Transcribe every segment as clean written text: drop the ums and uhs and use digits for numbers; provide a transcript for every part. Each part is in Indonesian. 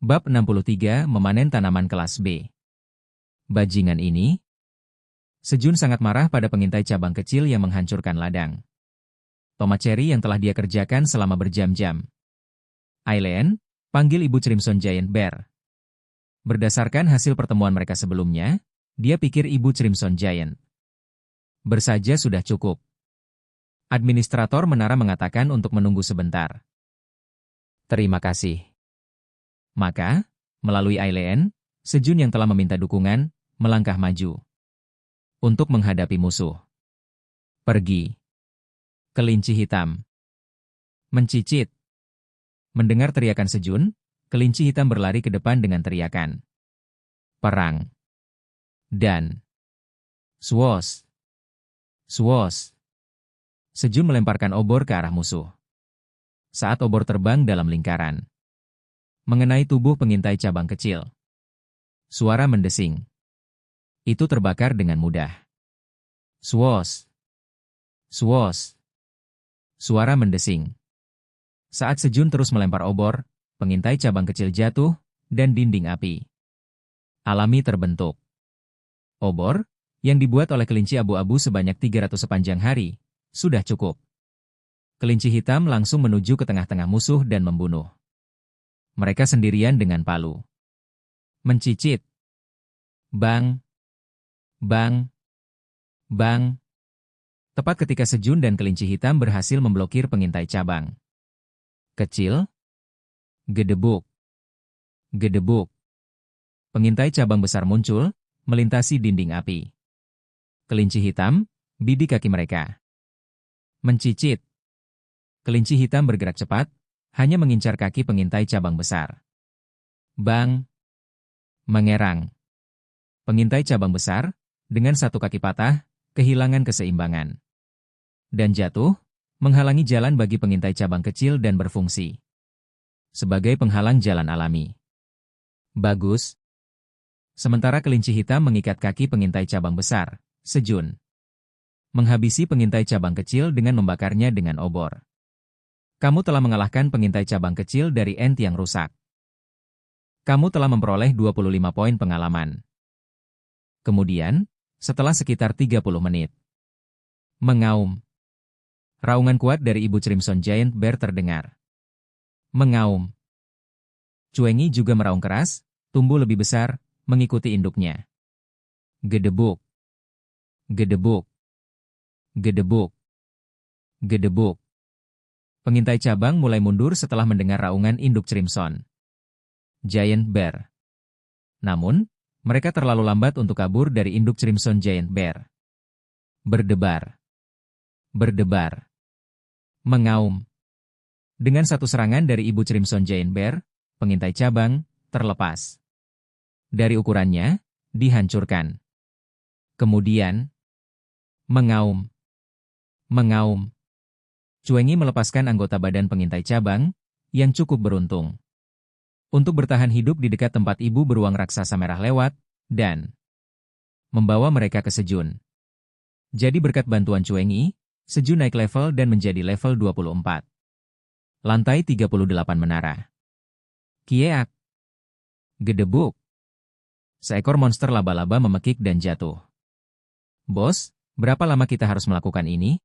Bab 63 Memanen Tanaman Kelas B. Bajingan ini. Sejun sangat marah pada pengintai cabang kecil yang menghancurkan ladang tomat cherry yang telah dia kerjakan selama berjam-jam. Aileen, panggil Ibu Crimson Giant Bear. Berdasarkan hasil pertemuan mereka sebelumnya, dia pikir Ibu Crimson Giant bersaja sudah cukup. Administrator menara mengatakan untuk menunggu sebentar. Terima kasih. Maka, melalui Aileen, Sejun yang telah meminta dukungan, melangkah maju untuk menghadapi musuh. Pergi. Kelinci hitam mencicit. Mendengar teriakan Sejun, kelinci hitam berlari ke depan dengan teriakan perang. Dan swoosh, swoosh. Sejun melemparkan obor ke arah musuh. Saat obor terbang dalam lingkaran, mengenai tubuh pengintai cabang kecil, suara mendesing. Itu terbakar dengan mudah. Swoosh, swoosh. Suara mendesing. Saat Sejun terus melempar obor, pengintai cabang kecil jatuh, dan dinding api alami terbentuk. Obor, yang dibuat oleh kelinci abu-abu sebanyak 300 sepanjang hari, sudah cukup. Kelinci hitam langsung menuju ke tengah-tengah musuh dan membunuh. Mereka sendirian dengan palu. Mencicit. Bang. Bang. Bang. Tepat ketika Sejun dan kelinci hitam berhasil memblokir pengintai cabang kecil. Gedebuk. Gedebuk. Pengintai cabang besar muncul, melintasi dinding api. Kelinci hitam, bidik kaki mereka. Mencicit. Kelinci hitam bergerak cepat, hanya mengincar kaki pengintai cabang besar. Bang. Mengerang. Pengintai cabang besar, dengan satu kaki patah, kehilangan keseimbangan dan jatuh, menghalangi jalan bagi pengintai cabang kecil dan berfungsi sebagai penghalang jalan alami. Bagus. Sementara kelinci hitam mengikat kaki pengintai cabang besar, Sejun menghabisi pengintai cabang kecil dengan membakarnya dengan obor. Kamu telah mengalahkan pengintai cabang kecil dari ant yang rusak. Kamu telah memperoleh 25 poin pengalaman. Kemudian, setelah sekitar 30 menit, mengaum. Raungan kuat dari Ibu Crimson Giant Bear terdengar. Mengaum. Cuengi juga meraung keras, tumbuh lebih besar, mengikuti induknya. Gedebuk. Gedebuk. Gedebuk. Gedebuk. Pengintai cabang mulai mundur setelah mendengar raungan induk Crimson Giant Bear. Namun, mereka terlalu lambat untuk kabur dari induk Crimson Giant Bear. Berdebar. Berdebar. Mengaum. Dengan satu serangan dari Ibu Crimson Giant Bear, pengintai cabang terlepas dari ukurannya, dihancurkan. Kemudian, mengaum. Mengaum. Cuengi melepaskan anggota badan pengintai cabang, yang cukup beruntung untuk bertahan hidup di dekat tempat ibu beruang raksasa merah lewat, dan membawa mereka ke Sejun. Jadi berkat bantuan Cuengi, Sejun naik level dan menjadi level 24. Lantai 38 menara. Kieak. Gedebuk. Seekor monster laba-laba memekik dan jatuh. Bos, berapa lama kita harus melakukan ini?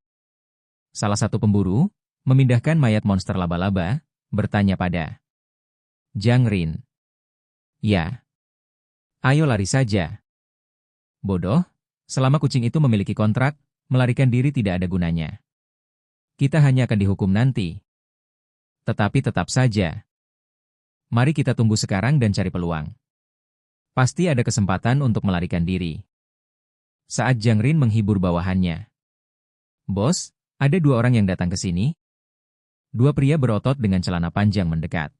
Salah satu pemburu, memindahkan mayat monster laba-laba, bertanya pada Jang Rin. Ya. Ayo lari saja. Bodoh, selama kucing itu memiliki kontrak, melarikan diri tidak ada gunanya. Kita hanya akan dihukum nanti. Tetapi tetap saja. Mari kita tunggu sekarang dan cari peluang. Pasti ada kesempatan untuk melarikan diri. Saat Jang Rin menghibur bawahannya. Bos, ada dua orang yang datang ke sini. Dua pria berotot dengan celana panjang mendekat.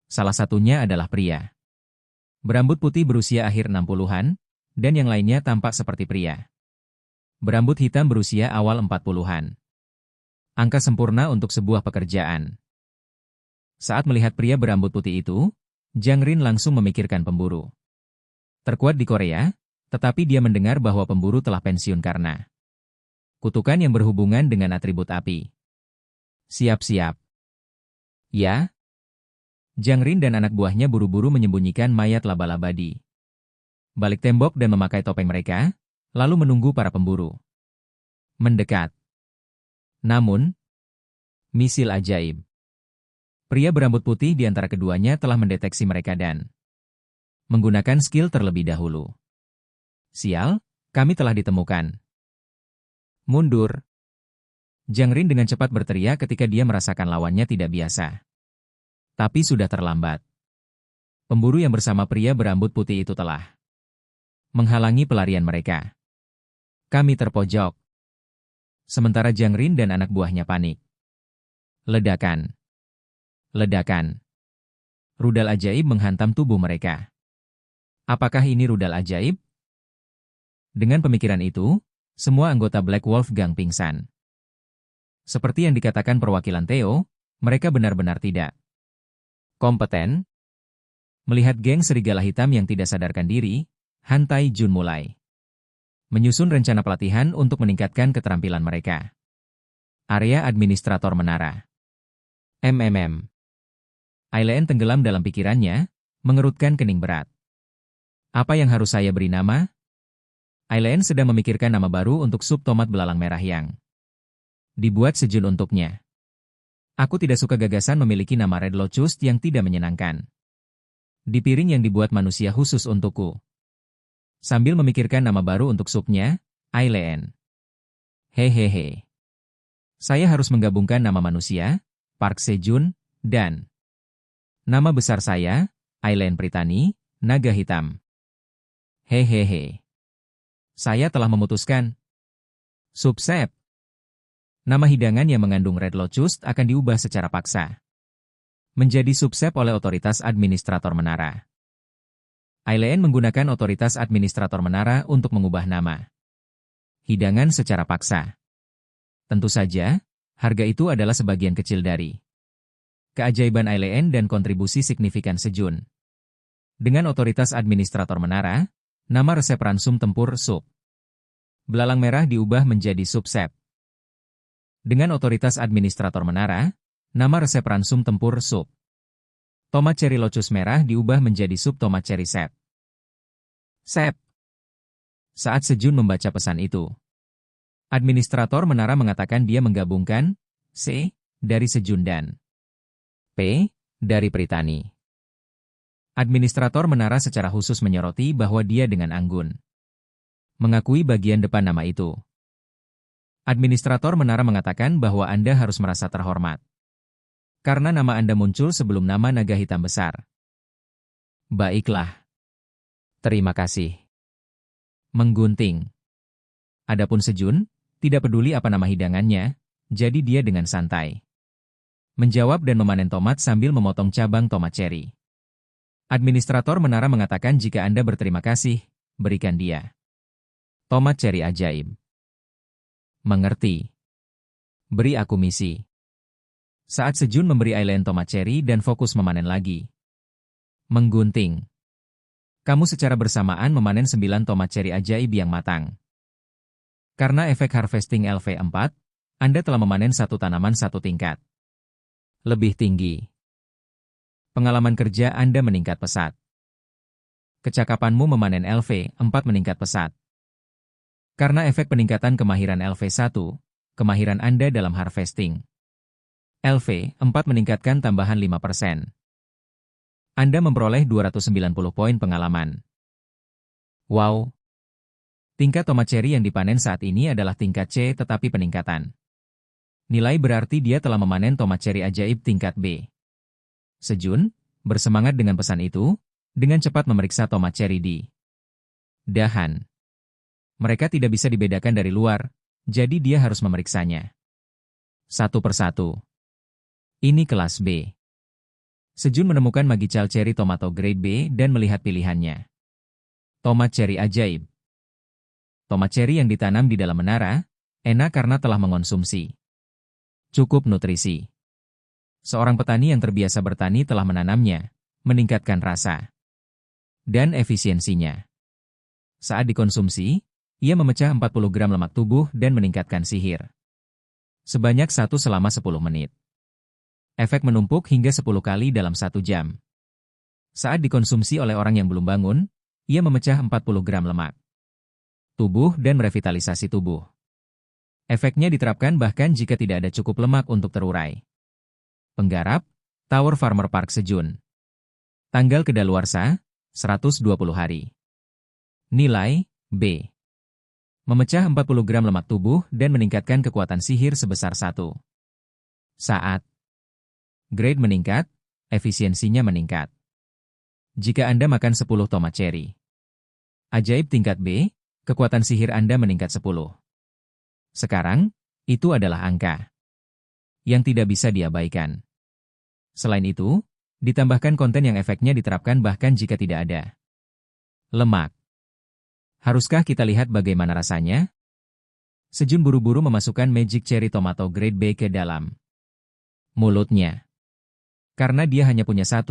Salah satunya adalah pria berambut putih berusia akhir 60-an, dan yang lainnya tampak seperti pria berambut hitam berusia awal 40-an. Angka sempurna untuk sebuah pekerjaan. Saat melihat pria berambut putih itu, Jang Rin langsung memikirkan pemburu terkuat di Korea, tetapi dia mendengar bahwa pemburu telah pensiun karena kutukan yang berhubungan dengan atribut api. Siap-siap. Ya? Jiang Rin dan anak buahnya buru-buru menyembunyikan mayat laba-laba di balik tembok dan memakai topeng mereka, lalu menunggu para pemburu mendekat. Namun, misil ajaib. Pria berambut putih di antara keduanya telah mendeteksi mereka dan menggunakan skill terlebih dahulu. Sial, kami telah ditemukan. Mundur. Jiang Rin dengan cepat berteriak ketika dia merasakan lawannya tidak biasa. Tapi sudah terlambat. Pemburu yang bersama pria berambut putih itu telah menghalangi pelarian mereka. Kami terpojok. Sementara Jiang Rin dan anak buahnya panik. Ledakan. Ledakan. Rudal ajaib menghantam tubuh mereka. Apakah ini rudal ajaib? Dengan pemikiran itu, semua anggota Black Wolf Gang pingsan. Seperti yang dikatakan perwakilan Theo, mereka benar-benar tidak kompeten. Melihat geng serigala hitam yang tidak sadarkan diri, Han Tai-jun mulai menyusun rencana pelatihan untuk meningkatkan keterampilan mereka. Area Administrator Menara. Aileen tenggelam dalam pikirannya, mengerutkan kening berat. Apa yang harus saya beri nama? Aileen sedang memikirkan nama baru untuk sup tomat belalang merah yang dibuat Sejun untuknya. Aku tidak suka gagasan memiliki nama Red Lotus yang tidak menyenangkan. Di piring yang dibuat manusia khusus untukku. Sambil memikirkan nama baru untuk supnya, Aileen. Hehehe. Saya harus menggabungkan nama manusia, Park Sejun, dan nama besar saya, Aileen Pritani, Naga Hitam. Hehehe. Saya telah memutuskan. Subsep. Nama hidangan yang mengandung Red Lotus akan diubah secara paksa. Menjadi subsep oleh otoritas administrator menara. Aileen menggunakan otoritas administrator menara untuk mengubah nama hidangan secara paksa. Tentu saja, harga itu adalah sebagian kecil dari keajaiban Aileen dan kontribusi signifikan Sejun. Dengan otoritas administrator menara, nama resep ransum tempur sup belalang merah diubah menjadi subsep. Dengan otoritas administrator menara, nama resep ransum tempur sup tomat cherry locus merah diubah menjadi sup tomat cherry sep. Sep. Saat Sejun membaca pesan itu, administrator menara mengatakan dia menggabungkan C dari Sejun dan P dari Pritani. Administrator menara secara khusus menyoroti bahwa dia dengan anggun mengakui bagian depan nama itu. Administrator menara mengatakan bahwa Anda harus merasa terhormat karena nama Anda muncul sebelum nama naga hitam besar. Baiklah. Terima kasih. Menggunting. Adapun Sejun, tidak peduli apa nama hidangannya, jadi dia dengan santai menjawab dan memanen tomat sambil memotong cabang tomat cherry. Administrator menara mengatakan jika Anda berterima kasih, berikan dia tomat cherry ajaib. Mengerti. Beri aku misi. Saat Sejun memberi Aileen tomat cherry dan fokus memanen lagi. Menggunting. Kamu secara bersamaan memanen 9 tomat cherry ajaib yang matang. Karena efek harvesting LV4, Anda telah memanen satu tanaman satu tingkat lebih tinggi. Pengalaman kerja Anda meningkat pesat. Kecakapanmu memanen LV4 meningkat pesat. Karena efek peningkatan kemahiran LV1, kemahiran Anda dalam harvesting LV4 meningkatkan tambahan 5%. Anda memperoleh 290 poin pengalaman. Wow! Tingkat tomat cherry yang dipanen saat ini adalah tingkat C tetapi peningkatan nilai berarti dia telah memanen tomat cherry ajaib tingkat B. Sejun, bersemangat dengan pesan itu, dengan cepat memeriksa tomat cherry di dahan. Mereka tidak bisa dibedakan dari luar, jadi dia harus memeriksanya satu persatu. Ini kelas B. Sejun menemukan Magical Cherry Tomato Grade B dan melihat pilihannya. Tomat cherry ajaib. Tomat cherry yang ditanam di dalam menara, enak karena telah mengonsumsi cukup nutrisi. Seorang petani yang terbiasa bertani telah menanamnya, meningkatkan rasa dan efisiensinya. Saat dikonsumsi, ia memecah 40 gram lemak tubuh dan meningkatkan sihir sebanyak 1 selama 10 menit. Efek menumpuk hingga 10 kali dalam 1 jam. Saat dikonsumsi oleh orang yang belum bangun, ia memecah 40 gram lemak tubuh dan merevitalisasi tubuh. Efeknya diterapkan bahkan jika tidak ada cukup lemak untuk terurai. Penggarap, Tower Farmer Park Sejun. Tanggal kedaluarsa, 120 hari. Nilai, B. Memecah 40 gram lemak tubuh dan meningkatkan kekuatan sihir sebesar 1. Saat. Grade meningkat, efisiensinya meningkat. Jika Anda makan 10 tomat cherry. Ajaib tingkat B, kekuatan sihir Anda meningkat 10. Sekarang, itu adalah angka yang tidak bisa diabaikan. Selain itu, ditambahkan konten yang efeknya diterapkan bahkan jika tidak ada lemak. Haruskah kita lihat bagaimana rasanya? Sejun buru-buru memasukkan Magic Cherry Tomato Grade B ke dalam mulutnya. Karena dia hanya punya 1,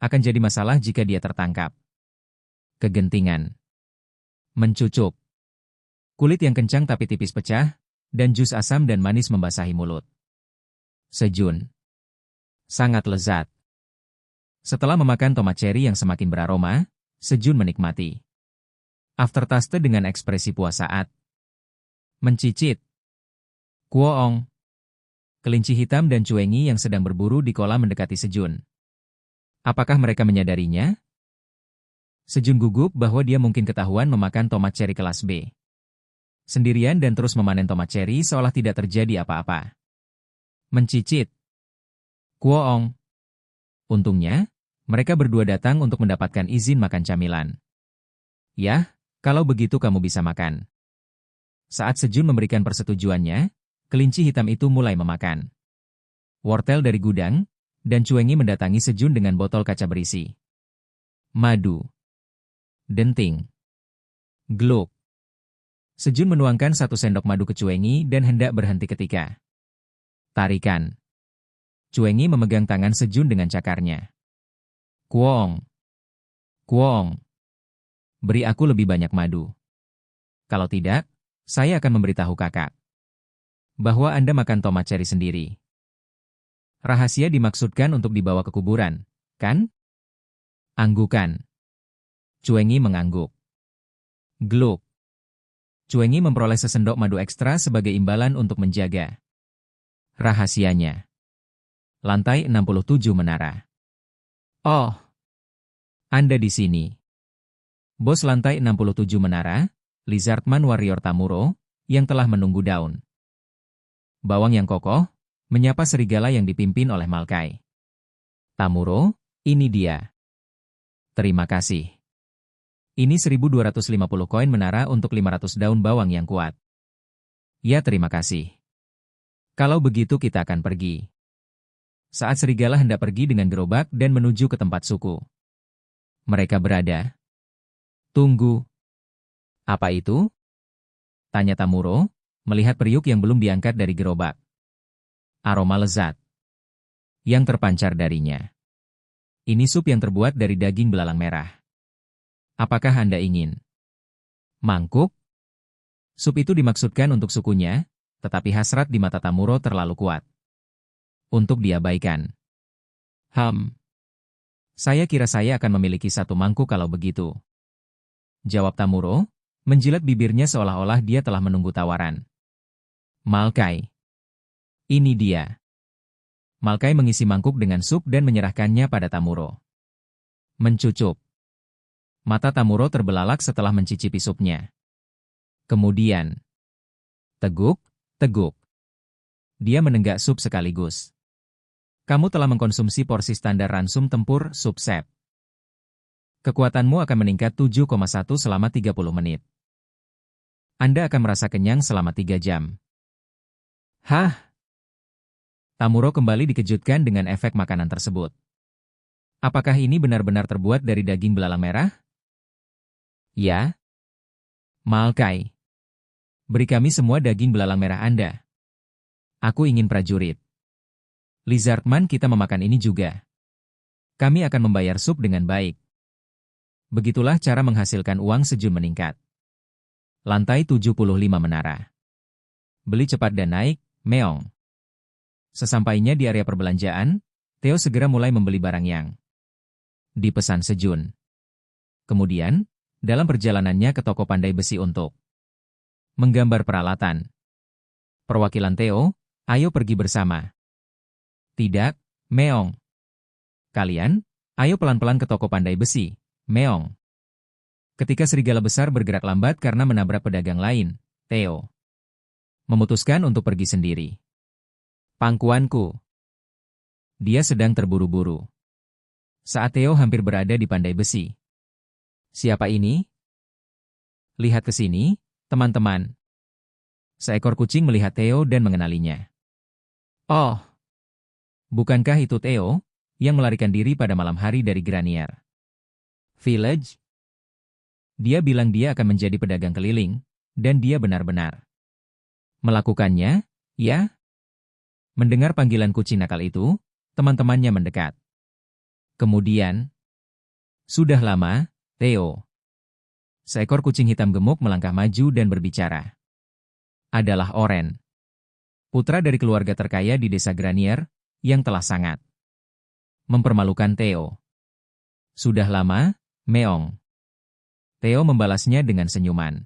akan jadi masalah jika dia tertangkap. Kegentingan. Mencucuk. Kulit yang kencang tapi tipis pecah, dan jus asam dan manis membasahi mulut. Sejun. Sangat lezat. Setelah memakan tomat cherry yang semakin beraroma, Sejun menikmati aftertaste dengan ekspresi puas saat mencicit. Kuoong. Kelinci hitam dan cuengi yang sedang berburu di kolam mendekati Sejun. Apakah mereka menyadarinya? Sejun gugup bahwa dia mungkin ketahuan memakan tomat cherry kelas B. Sendirian dan terus memanen tomat cherry seolah tidak terjadi apa-apa. Mencicit. Kuoong. Untungnya, mereka berdua datang untuk mendapatkan izin makan camilan. Yah, kalau begitu kamu bisa makan. Saat Sejun memberikan persetujuannya, kelinci hitam itu mulai memakan wortel dari gudang, dan cuengi mendatangi Sejun dengan botol kaca berisi madu. Denting. Gluk. Sejun menuangkan 1 sendok madu ke cuengi dan hendak berhenti ketika tarikan. Cuengi memegang tangan Sejun dengan cakarnya. Kuoong. Kuoong. Beri aku lebih banyak madu. Kalau tidak, saya akan memberitahu kakak bahwa Anda makan tomat cherry sendiri. Rahasia dimaksudkan untuk dibawa ke kuburan, kan? Anggukan. Cuengi mengangguk. Gluk. Cuengi memperoleh sesendok madu ekstra sebagai imbalan untuk menjaga rahasianya. Lantai 67 menara. Oh, Anda di sini. Bos lantai 67 menara, Lizardman Warrior Tamuro, yang telah menunggu daun bawang yang kokoh, menyapa serigala yang dipimpin oleh Malkai. Tamuro, ini dia. Terima kasih. Ini 1.250 koin menara untuk 500 daun bawang yang kuat. Ya, terima kasih. Kalau begitu kita akan pergi. Saat serigala hendak pergi dengan gerobak dan menuju ke tempat suku mereka berada. Tunggu. Apa itu? Tanya Tamuro, melihat periuk yang belum diangkat dari gerobak. Aroma lezat yang terpancar darinya. Ini sup yang terbuat dari daging belalang merah. Apakah Anda ingin mangkuk? Sup itu dimaksudkan untuk sukunya, tetapi hasrat di mata Tamuro terlalu kuat untuk diabaikan. Saya kira saya akan memiliki 1 mangkuk kalau begitu. Jawab Tamuro, menjilat bibirnya seolah-olah dia telah menunggu tawaran. Malkai. Ini dia. Malkai mengisi mangkuk dengan sup dan menyerahkannya pada Tamuro. Mencucup. Mata Tamuro terbelalak setelah mencicipi supnya. Kemudian, teguk, teguk. Dia menenggak sup sekaligus. Kamu telah mengkonsumsi porsi standar ransum tempur sup sep. Kekuatanmu akan meningkat 7,1 selama 30 menit. Anda akan merasa kenyang selama 3 jam. Hah? Tamuro kembali dikejutkan dengan efek makanan tersebut. Apakah ini benar-benar terbuat dari daging belalang merah? Ya. Malkai. Beri kami semua daging belalang merah Anda. Aku ingin prajurit. Lizardman kita memakan ini juga. Kami akan membayar sup dengan baik. Begitulah cara menghasilkan uang Sejun meningkat. Lantai 75 menara. Beli cepat dan naik, meong. Sesampainya di area perbelanjaan, Theo segera mulai membeli barang yang dipesan Sejun. Kemudian, dalam perjalanannya ke toko pandai besi untuk menggambar peralatan. Perwakilan Theo, ayo pergi bersama. Tidak, Meong. Kalian, ayo pelan-pelan ke toko pandai besi, Meong. Ketika serigala besar bergerak lambat karena menabrak pedagang lain, Theo memutuskan untuk pergi sendiri. Pangkuanku. Dia sedang terburu-buru. Saat Theo hampir berada di pandai besi. Siapa ini? Lihat ke sini, teman-teman. Seekor kucing melihat Theo dan mengenalinya. Oh, bukankah itu Theo yang melarikan diri pada malam hari dari Granier Village? Dia bilang dia akan menjadi pedagang keliling, dan dia benar-benar melakukannya, ya? Mendengar panggilan kucing nakal itu, teman-temannya mendekat. Kemudian, sudah lama, Theo. Seekor kucing hitam gemuk melangkah maju dan berbicara. Adalah Oren, putra dari keluarga terkaya di desa Granier, yang telah sangat mempermalukan Theo. Sudah lama, Meong. Theo membalasnya dengan senyuman.